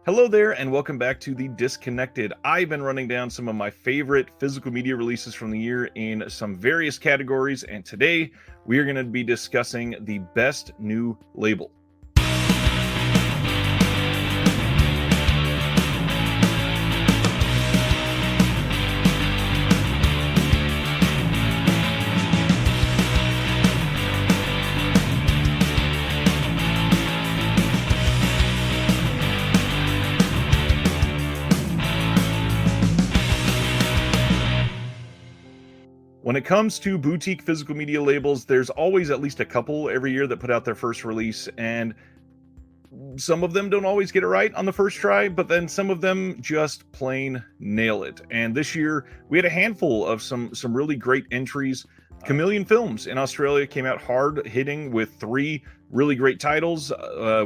Hello there, and welcome back to the Disconnected. I've been running down some of my favorite physical media releases from the year in some various categories, and today we are going to be discussing the best new label. When it comes to boutique physical media labels, there's always at least a couple every year that put out their first release, and some of them don't always get it right on the first try, but then some of them just plain nail it. And this year, we had a handful of some really great entries. Chameleon Films in Australia came out hard hitting with three really great titles.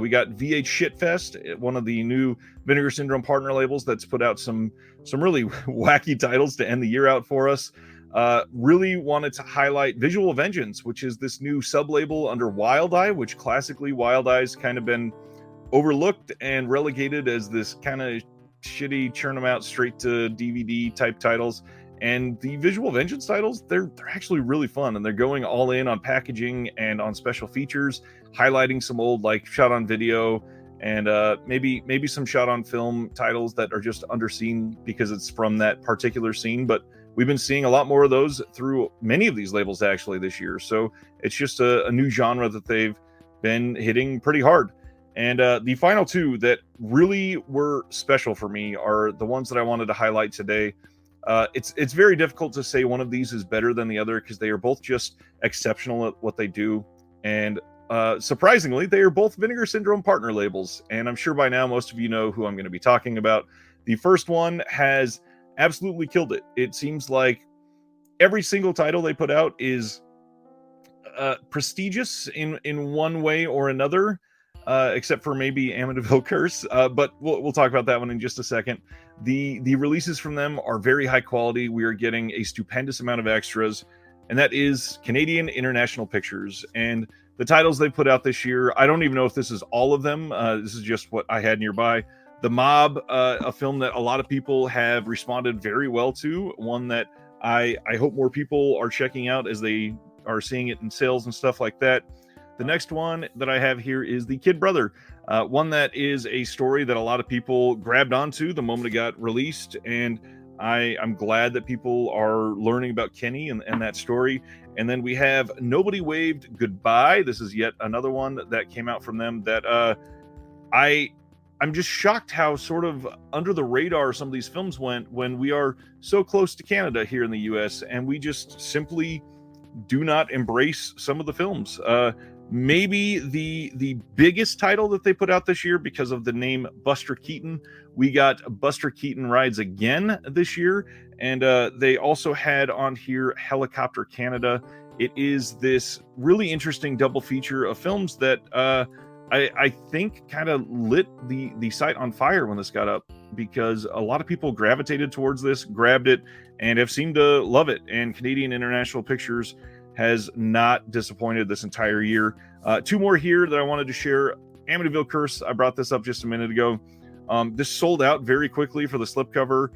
We got VH Shitfest, one of the new Vinegar Syndrome partner labels that's put out some really wacky titles to end the year out for us. Really wanted to highlight Visual Vengeance, which is this new sub-label under Wild Eye, which classically Wild Eye's kind of been overlooked and relegated as this kind of shitty churn them out straight to DVD type titles. And the Visual Vengeance titles, they're actually really fun, and they're going all in on packaging and on special features, highlighting some old like shot on video and maybe some shot on film titles that are just underseen because it's from that particular scene. But we've been seeing a lot more of those through many of these labels actually this year. So it's just a new genre that they've been hitting pretty hard. And the final two that really were special for me are the ones that I wanted to highlight today. It's very difficult to say one of these is better than the other because they are both just exceptional at what they do. And surprisingly, they are both Vinegar Syndrome partner labels. And I'm sure by now most of you know who I'm going to be talking about. The first one has absolutely killed it. It seems like every single title they put out is prestigious in one way or another. Except for maybe Amityville Curse, but we'll talk about that one in just a second. The releases from them are very high quality. We are getting a stupendous amount of extras, and that is Canadian International Pictures. And the titles they put out this year, I don't even know if this is all of them. This is just what I had nearby. The Mob, a film that a lot of people have responded very well to, one that I hope more people are checking out as they are seeing it in sales and stuff like that. The next one that I have here is The Kid Brother, one that is a story that a lot of people grabbed onto the moment it got released, and I'm glad that people are learning about Kenny and that story. And then we have Nobody Waved Goodbye. This is yet another one that came out from them that I'm just shocked how sort of under the radar some of these films went when we are so close to Canada here in the US, and we just simply do not embrace some of the films. Maybe the biggest title that they put out this year because of the name Buster Keaton. We got Buster Keaton Rides Again this year, and they also had on here Helicopter Canada. It is this really interesting double feature of films that I think kind of lit the site on fire when this got up, because a lot of people gravitated towards this, grabbed it, and have seemed to love it. And Canadian International Pictures has not disappointed this entire year. Two more here that I wanted to share. Amityville Curse, I brought this up just a minute ago. This sold out very quickly for the slipcover.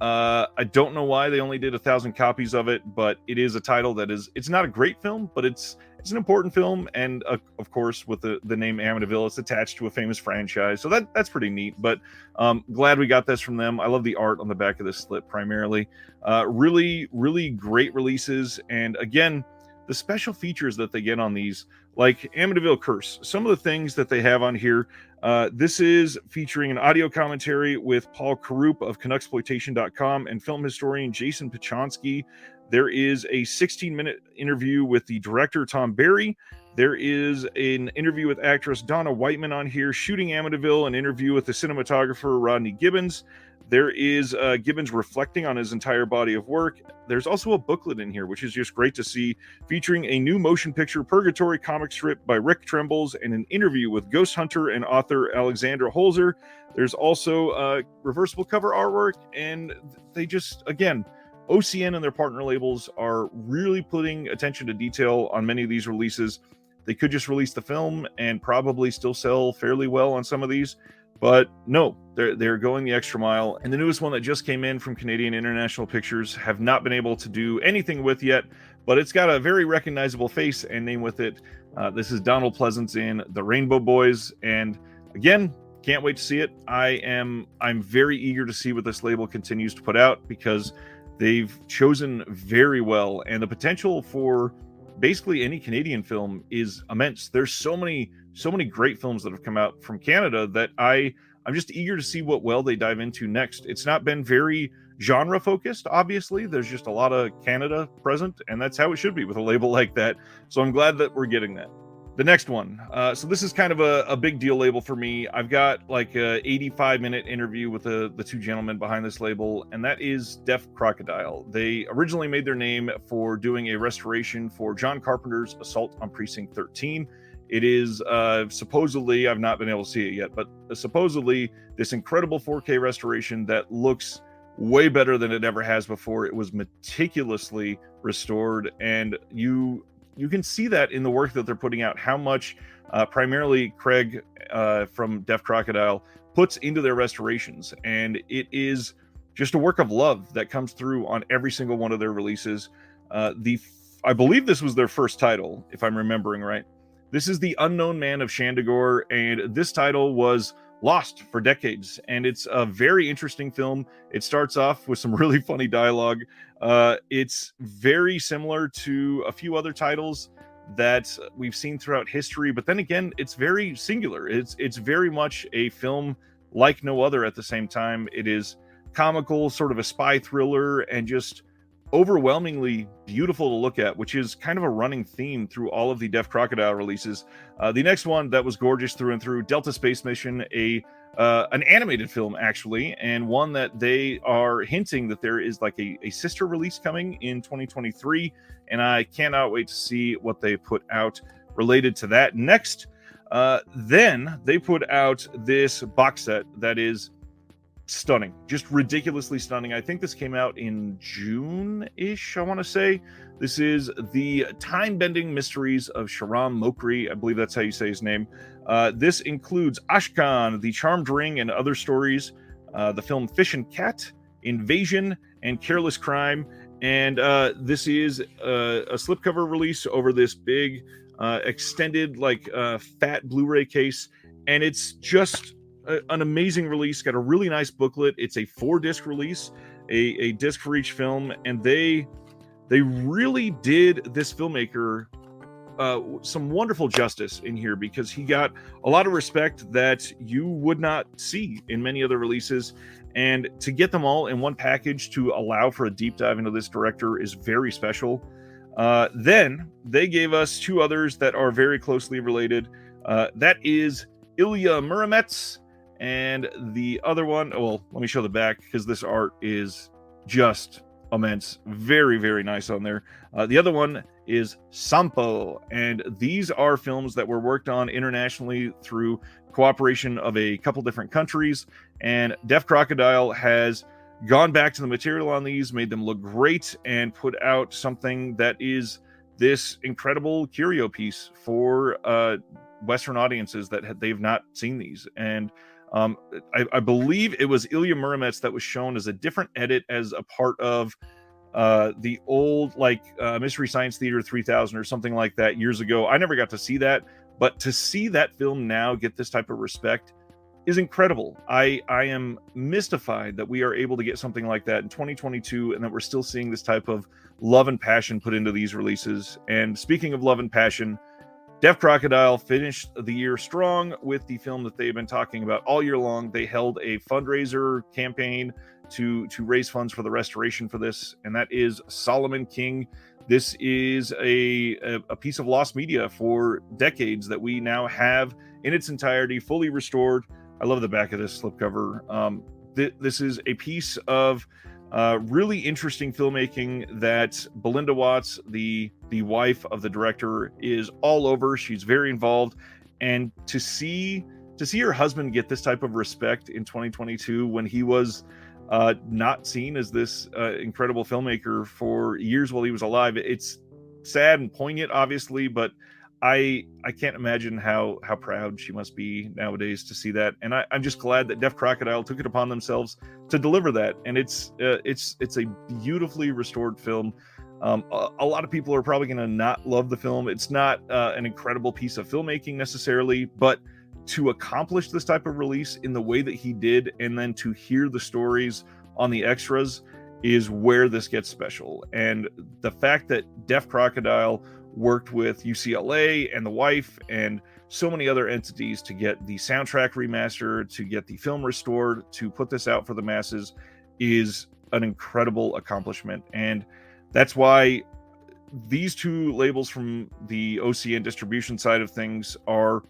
I don't know why they only did 1,000 copies of it, but it is a title that it's not a great film, but it's an important film. And of course, with the name Amityville, it's attached to a famous franchise. So that's pretty neat, but glad we got this from them. I love the art on the back of this slip primarily. Really, really great releases. And again, the special features that they get on these, like Amityville Curse, some of the things that they have on here. This is featuring an audio commentary with Paul Karup of Canucksploitation.com and film historian Jason Pachonsky. There is a 16-minute interview with the director, Tom Barry. There is an interview with actress Donna Whiteman on here, shooting Amityville, an interview with the cinematographer Rodney Gibbons. There is Gibbons reflecting on his entire body of work. There's also a booklet in here, which is just great to see, featuring a new motion picture Purgatory comic strip by Rick Trembles and an interview with ghost hunter and author Alexandra Holzer. There's also reversible cover artwork, and they just, again, OCN and their partner labels are really putting attention to detail on many of these releases. They could just release the film and probably still sell fairly well on some of these, But no, they're going the extra mile. And the newest one that just came in from Canadian International Pictures have not been able to do anything with yet, but it's got a very recognizable face and name with it. This is Donald Pleasance in The Rainbow Boys, and again, can't wait to see it. I'm very eager to see what this label continues to put out, because they've chosen very well, and the potential for basically any Canadian film is immense. There's so many great films that have come out from Canada that I'm just eager to see what well they dive into next. It's not been very genre focused, obviously. There's just a lot of Canada present, and that's how it should be with a label like that. So I'm glad that we're getting that. The next one. So this is kind of a big deal label for me. I've got like a 85-minute interview with the two gentlemen behind this label, and that is Deaf Crocodile. They originally made their name for doing a restoration for John Carpenter's Assault on Precinct 13. It is supposedly, I've not been able to see it yet, but supposedly this incredible 4K restoration that looks way better than it ever has before. It was meticulously restored, and you can see that in the work that they're putting out, how much primarily Craig from Deaf Crocodile puts into their restorations. And it is just a work of love that comes through on every single one of their releases. I believe this was their first title, if I'm remembering right. This is The Unknown Man of Shandigor, and this title was lost for decades, and it's a very interesting film. It starts off with some really funny dialogue. It's very similar to a few other titles that we've seen throughout history, but then again, it's very singular. It's very much a film like no other. At the same time, it is comical, sort of a spy thriller, and just overwhelmingly beautiful to look at, which is kind of a running theme through all of the Deaf Crocodile releases. The next one that was gorgeous through and through, Delta Space Mission, an animated film actually, and one that they are hinting that there is like a sister release coming in 2023, and I cannot wait to see what they put out related to that next. Then they put out this box set that is stunning, just ridiculously stunning. I think this came out in June-ish, I want to say. This is The Time-Bending Mysteries of Shahram Mokri. I believe that's how you say his name. This includes Ashkan, The Charmed Ring, and Other Stories, the film Fish and Cat, Invasion, and Careless Crime. And this is a slipcover release over this big, extended, fat Blu-ray case. And it's just an amazing release. Got a really nice booklet. It's a 4-disc release, a disc for each film, and they really did this filmmaker some wonderful justice in here, because he got a lot of respect that you would not see in many other releases, and to get them all in one package to allow for a deep dive into this director is very special. Then they gave us two others that are very closely related. That is Ilya Muromets, and the other one, well, let me show the back, because this art is just immense. Very, very nice on there. The other one is Sampo, and these are films that were worked on internationally through cooperation of a couple different countries, and Deaf Crocodile has gone back to the material on these, made them look great, and put out something that is this incredible curio piece for Western audiences that they've not seen these. And I believe it was Ilya Muromets that was shown as a different edit as a part of the old Mystery Science Theater 3000 or something like that years ago. I never got to see that, but to see that film now get this type of respect is incredible. I am mystified that we are able to get something like that in 2022, and that we're still seeing this type of love and passion put into these releases. And speaking of love and passion, Deaf Crocodile finished the year strong with the film that they've been talking about all year long. They held a fundraiser campaign to raise funds for the restoration for this, and that is Solomon King. This is a piece of lost media for decades that we now have in its entirety, fully restored. I love the back of this slipcover. This is a piece of really interesting filmmaking that Belinda Watts, the wife of the director, is all over. She's very involved, and to see her husband get this type of respect in 2022 when he was not seen as this incredible filmmaker for years while he was alive, it's sad and poignant, obviously, but I can't imagine how proud she must be nowadays to see that, and I'm just glad that Deaf Crocodile took it upon themselves to deliver that, and it's a beautifully restored film. A lot of people are probably going to not love the film. It's not an incredible piece of filmmaking necessarily, but to accomplish this type of release in the way that he did, and then to hear the stories on the extras, is where this gets special. And the fact that Deaf Crocodile worked with UCLA and the wife and so many other entities to get the soundtrack remastered, to get the film restored, to put this out for the masses is an incredible accomplishment. And that's why these two labels from the OCN distribution side of things are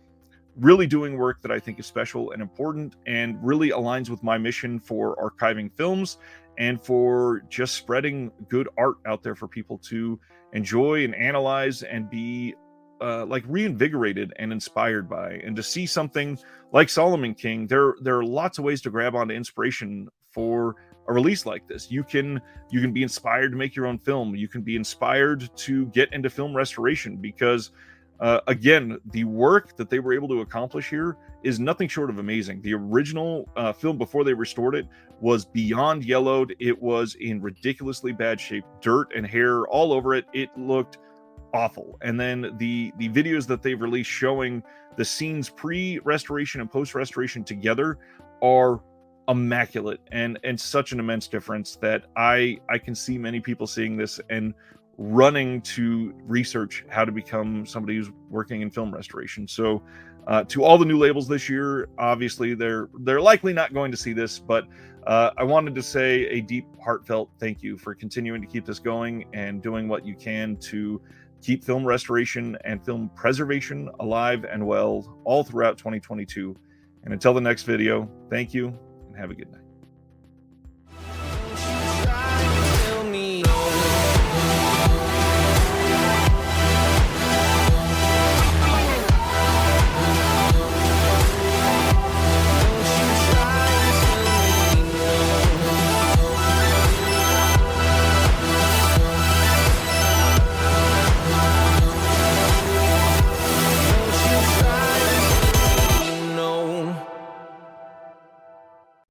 really doing work that I think is special and important, and really aligns with my mission for archiving films and for just spreading good art out there for people to enjoy and analyze and be like reinvigorated and inspired by. And to see something like Solomon King, there are lots of ways to grab onto inspiration for a release like this. You can be inspired to make your own film. You can be inspired to get into film restoration, because again, the work that they were able to accomplish here is nothing short of amazing. The original film, before they restored it, was beyond yellowed. It was in ridiculously bad shape, dirt and hair all over it. It looked awful. And then the videos that they've released showing the scenes pre-restoration and post-restoration together are immaculate, and such an immense difference that I can see many people seeing this and running to research how to become somebody who's working in film restoration. So to all the new labels this year, obviously they're likely not going to see this, but I wanted to say a deep, heartfelt thank you for continuing to keep this going and doing what you can to keep film restoration and film preservation alive and well all throughout 2022. And until the next video, thank you and have a good night.